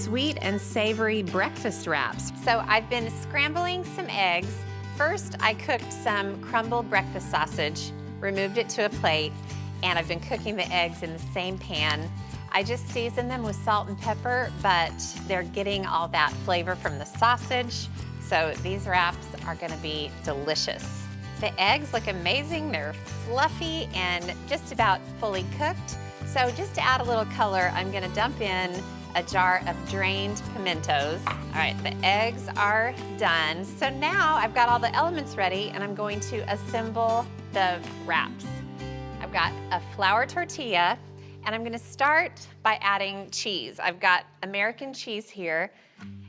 sweet and savory breakfast wraps. So I've been scrambling some eggs. First, I cooked some crumbled breakfast sausage, removed it to a plate, and I've been cooking the eggs in the same pan. I just seasoned them with salt and pepper, but they're getting all that flavor from the sausage. So these wraps are gonna be delicious. The eggs look amazing. They're fluffy and just about fully cooked. So just to add a little color, I'm gonna dump in a jar of drained pimentos. All right, the eggs are done. So now I've got all the elements ready and I'm going to assemble the wraps. I've got a flour tortilla and I'm gonna start by adding cheese. I've got American cheese here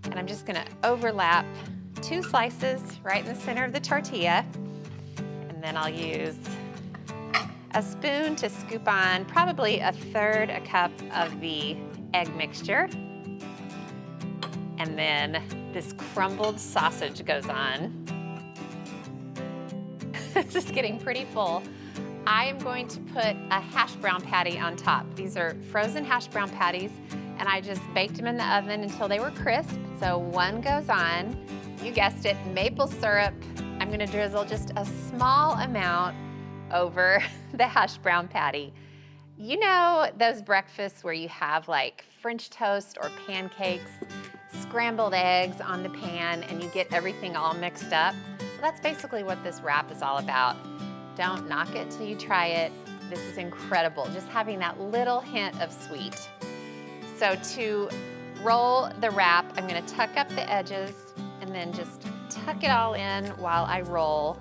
and I'm just gonna overlap 2 slices right in the center of the tortilla. And then I'll use a spoon to scoop on probably 1/3 cup of the egg mixture. And then this crumbled sausage goes on. This is getting pretty full. I am going to put a hash brown patty on top. These are frozen hash brown patties, and I just baked them in the oven until they were crisp. So one goes on, you guessed it, maple syrup. I'm gonna drizzle just a small amount over the hash brown patty. You know those breakfasts where you have like French toast or pancakes, scrambled eggs on the pan, and you get everything all mixed up? Well, that's basically what this wrap is all about. Don't knock it till you try it. This is incredible, just having that little hint of sweet. So to roll the wrap, I'm gonna tuck up the edges and then just tuck it all in while I roll.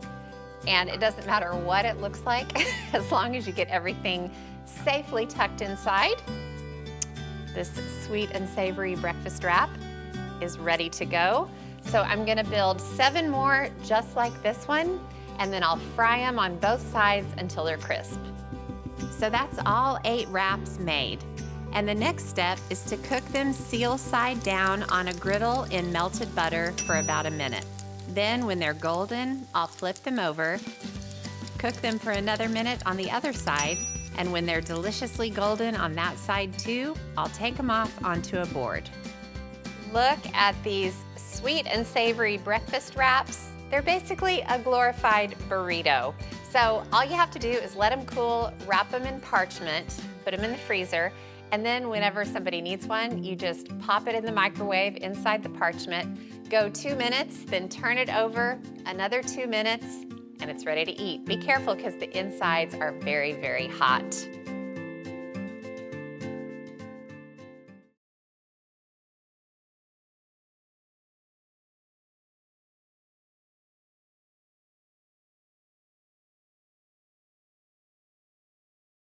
And it doesn't matter what it looks like, as long as you get everything safely tucked inside. This sweet and savory breakfast wrap is ready to go. So I'm gonna build 7 more just like this one, and then I'll fry them on both sides until they're crisp. So that's all 8 wraps made. And the next step is to cook them seal side down on a griddle in melted butter for about a minute. Then when they're golden, I'll flip them over, cook them for another minute on the other side, and when they're deliciously golden on that side too, I'll take them off onto a board. Look at these sweet and savory breakfast wraps. They're basically a glorified burrito. So all you have to do is let them cool, wrap them in parchment, put them in the freezer, and then whenever somebody needs one, you just pop it in the microwave inside the parchment, go 2 minutes, then turn it over, another 2 minutes, and it's ready to eat. Be careful because the insides are very, very hot.